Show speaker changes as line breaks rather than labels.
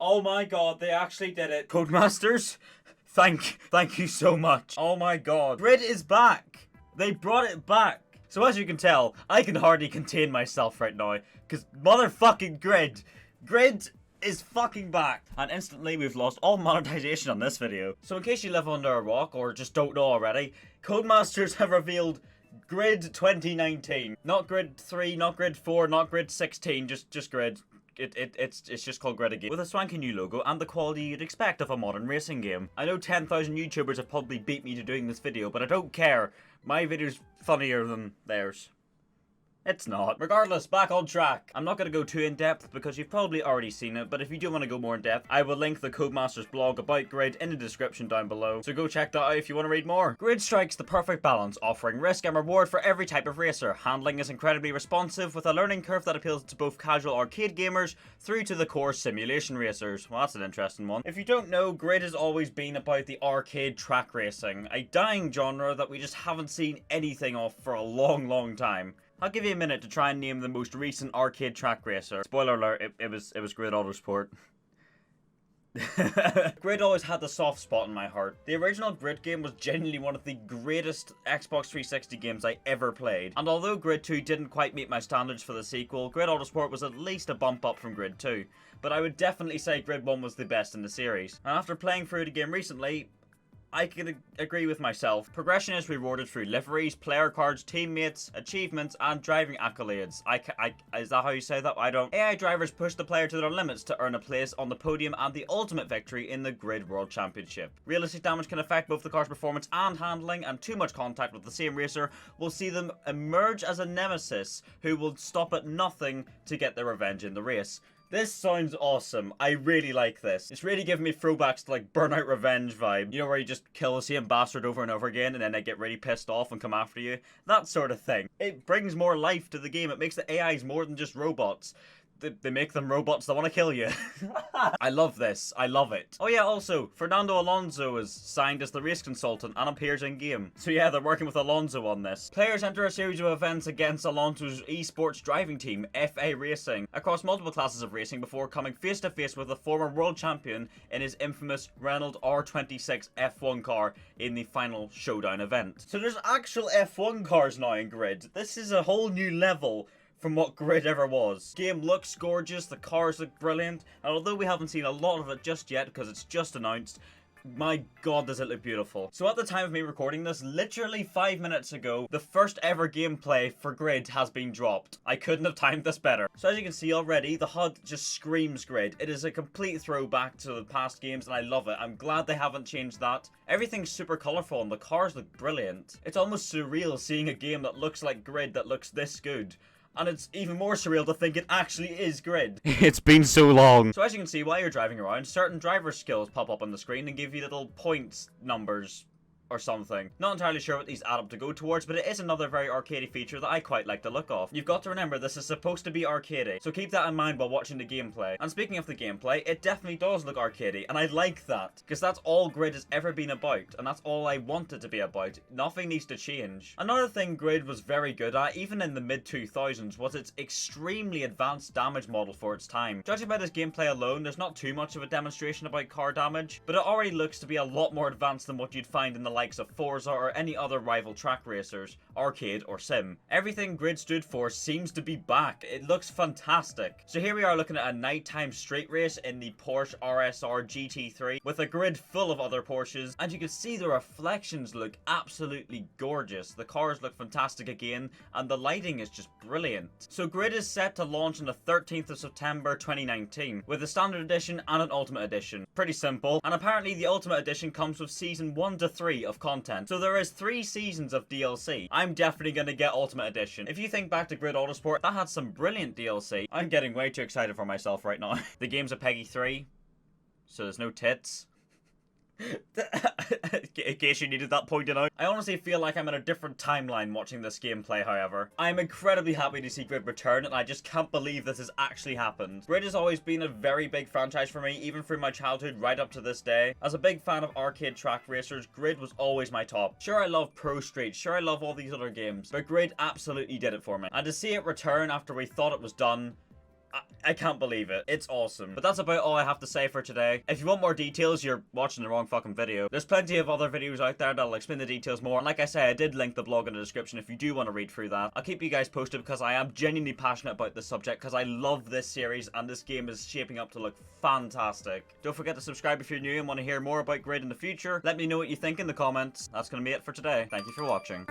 Oh my god, they actually did it. Codemasters, thank you so much. Oh my god. Grid is back. They brought it back. So as you can tell, I can hardly contain myself right now, because motherfucking Grid is fucking back. And instantly we've lost all monetization on this video. So in case you live under a rock or just don't know already, Codemasters have revealed Grid 2019. Not Grid 3, not Grid 4, not Grid 16, just Grid. It's just called Grid again. With a swanky new logo and the quality you'd expect of a modern racing game. I know 10,000 YouTubers have probably beat me to doing this video, but I don't care. My video's funnier than theirs. It's not. Regardless, back on track. I'm not going to go too in depth because you've probably already seen it, but if you do want to go more in depth, I will link the Codemasters blog about Grid in the description down below, so go check that out if you want to read more. Grid strikes the perfect balance, offering risk and reward for every type of racer. Handling is incredibly responsive, with a learning curve that appeals to both casual arcade gamers through to the core simulation racers. Well, that's an interesting one. If you don't know, Grid has always been about the arcade track racing, a dying genre that we just haven't seen anything of for a long time. I'll give you a minute to try and name the most recent arcade track racer. Spoiler alert, it was Grid Autosport. Grid always had the soft spot in my heart. The original Grid game was genuinely one of the greatest Xbox 360 games I ever played. And although Grid 2 didn't quite meet my standards for the sequel, Grid Autosport was at least a bump up from Grid 2. But I would definitely say Grid 1 was the best in the series. And after playing through the game recently, I can agree with myself. Progression is rewarded through liveries, player cards, teammates, achievements, and driving accolades. Is that how you say that? I don't. AI drivers push the player to their limits to earn a place on the podium and the ultimate victory in the Grid World Championship. Realistic damage can affect both the car's performance and handling, and too much contact with the same racer will see them emerge as a nemesis who will stop at nothing to get their revenge in the race. This sounds awesome. I really like this. It's really giving me throwbacks to like Burnout Revenge vibe. You know, where you just kill the same bastard over and over again and then they get really pissed off and come after you. That sort of thing. It brings more life to the game. It makes the AIs more than just robots. They make them robots that want to kill you. I love this. I love it. Oh yeah, also, Fernando Alonso is signed as the race consultant and appears in-game. So yeah, they're working with Alonso on this. Players enter a series of events against Alonso's esports driving team, FA Racing, across multiple classes of racing before coming face to face with the former world champion in his infamous Renault R26 F1 car in the final showdown event. So there's actual F1 cars now in Grid. This is a whole new level from what Grid ever was. Game looks gorgeous, the cars look brilliant, and although we haven't seen a lot of it just yet because it's just announced, my god does it look beautiful. So at the time of me recording this, literally 5 minutes ago, the first ever gameplay for Grid has been dropped. I couldn't have timed this better. So as you can see already, the HUD just screams Grid. It is a complete throwback to the past games and I love it. I'm glad they haven't changed that. Everything's super colourful and the cars look brilliant. It's almost surreal seeing a game that looks like Grid that looks this good. And it's even more surreal to think it actually is Grid. It's been so long. So as you can see, while you're driving around, certain driver skills pop up on the screen and give you little points numbers or something. Not entirely sure what these add up to go towards, but it is another very arcadey feature that I quite like the look of. You've got to remember this is supposed to be arcadey, so keep that in mind while watching the gameplay. And speaking of the gameplay, it definitely does look arcadey, and I like that, because that's all Grid has ever been about, and that's all I want it to be about. Nothing needs to change. Another thing Grid was very good at, even in the mid-2000s, was its extremely advanced damage model for its time. Judging by this gameplay alone, there's not too much of a demonstration about car damage, but it already looks to be a lot more advanced than what you'd find in the likes of Forza or any other rival track racers, arcade or sim. Everything Grid stood for seems to be back. It looks fantastic. So here we are looking at a nighttime street race in the Porsche RSR GT3 with a grid full of other Porsches, and you can see the reflections look absolutely gorgeous. The cars look fantastic again and the lighting is just brilliant. So Grid is set to launch on the 13th of September 2019 with a standard edition and an ultimate edition. Pretty simple, and apparently the ultimate edition comes with season 1 to 3 of content. So there is 3 seasons of DLC. I'm definitely going to get Ultimate Edition. If you think back to Grid Autosport, that had some brilliant DLC. I'm getting way too excited for myself right now. The game's a PEGI 3, so there's no tits. In case you needed that pointed out. I honestly feel like I'm in a different timeline watching this gameplay, however. I'm incredibly happy to see Grid return, and I just can't believe this has actually happened. Grid has always been a very big franchise for me, even through my childhood right up to this day. As a big fan of arcade track racers, Grid was always my top. Sure, I love Pro Street, sure I love all these other games, but Grid absolutely did it for me. And to see it return after we thought it was done, I can't believe it. It's awesome. But that's about all I have to say for today. If you want more details, you're watching the wrong fucking video. There's plenty of other videos out there that'll explain the details more. And like I say, I did link the blog in the description if you do want to read through that. I'll keep you guys posted because I am genuinely passionate about this subject because I love this series and this game is shaping up to look fantastic. Don't forget to subscribe if you're new and want to hear more about Grid in the future. Let me know what you think in the comments. That's going to be it for today. Thank you for watching.